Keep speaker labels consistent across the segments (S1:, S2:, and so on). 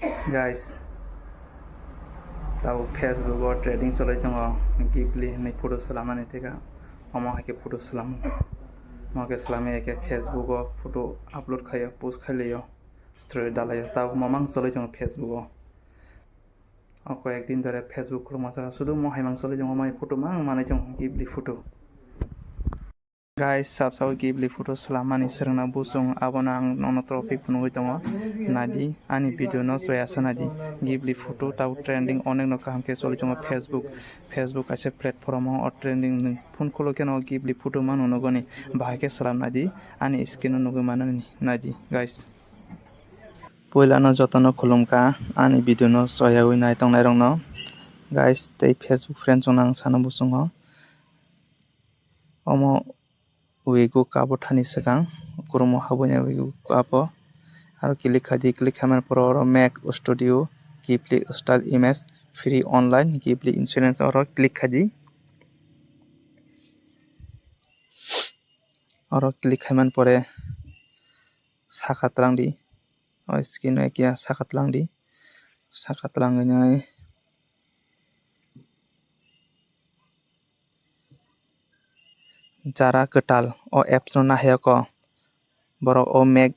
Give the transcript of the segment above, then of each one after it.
S1: Guys, tahu Facebook or trading solai jango gibli ni photo selama ni tega, omo hake photo selam, mau ke selama ke Facebook o photo upload kaya post kaya story dalaya tahu mamang solai jango Facebook o. Aku একদিন ধরে Facebook খুলে মাথা শুধু মহাই মাংস চলে যাবো মাই photo মানে যাবো Ghibli photo guys sabsaw gibli photo salamani serna busung abona ang nono tropik punui tongo nadi ani video no soya sanadi gibli photo tau trending onek no kaham ke soli tongo facebook ase platform o trending phone kholo ke no gibli photo manu no goni bahai ke salam nadi ani skin no manani nadi guys poila no jotono khulumka ani video no soya ui nai tong nai rong no guys tei facebook friends onang sana busung o omo uigo kabo thani sekang kurumo habunya uigo kabo aro klik khaman poro mac studio gibli style image free online gibli insurance oro klik khaman pore sakatlang di o skin ekia sakatlang ngai jara ketal o apps no nahya ko borok o mac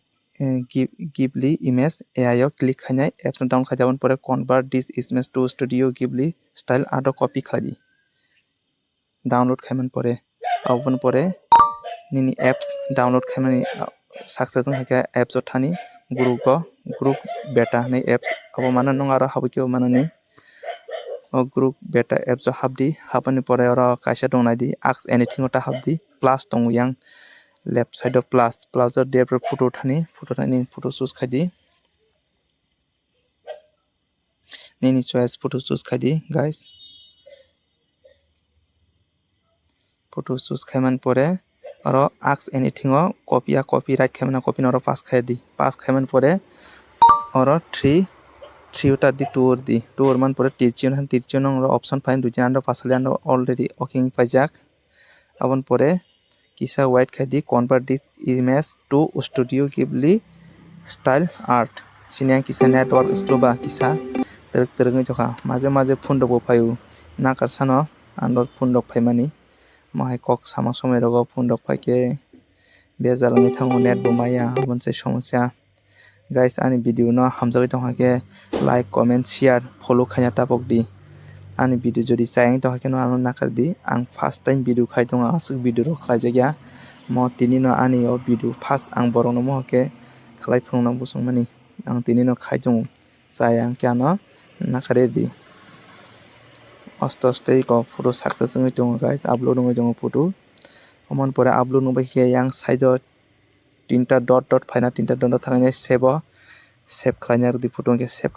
S1: gibli image ai o click khainai apps no down khajaban pore convert this image to studio gibli style auto copy khadi download khaiman pore open pore nini apps download khaimani success hake apps o thani group beta nei apps abo mana nong aro habike manani o group beta apps o habani pore oro kaisa dongnai di ask anything ota habdi plus tong yang left side of plus or there photo thani photo choose khadi nini choice photo choose khadi guys photo choose khaiman pore oro ask anything o copyright khaimana copy oro pass khaiman pore oro 3 utar di 2 or man pore tirchon ro option find dujan ando pasali ando already okay paijak abon pore kisa white khadi convert this image to studio gibli style art sinyang kisa network sloba kisa teruk joka maje phone dok phayu nakar sano andor phone dok phaimani mahai kok sama somai rogo phone dok phaike bejalangni thango net bo maya abonse somosya guys ani video no hamjagoi tongha like comment share follow khaina tapok di ani video jodi chayang to hakeno anu nakar di ang first time video khai tonga asuk video ro khlaijagya mo tini no ani o video first ang borong no mo ke khlai phungna busungmani ang tini no khai tong chayang kyano nakare di aste ko photo success ngai tongo guys upload ngai tongo photo amon pore upload no baike yang side o tinta dot phaina tinta dot thangani save khlaina di photo ke save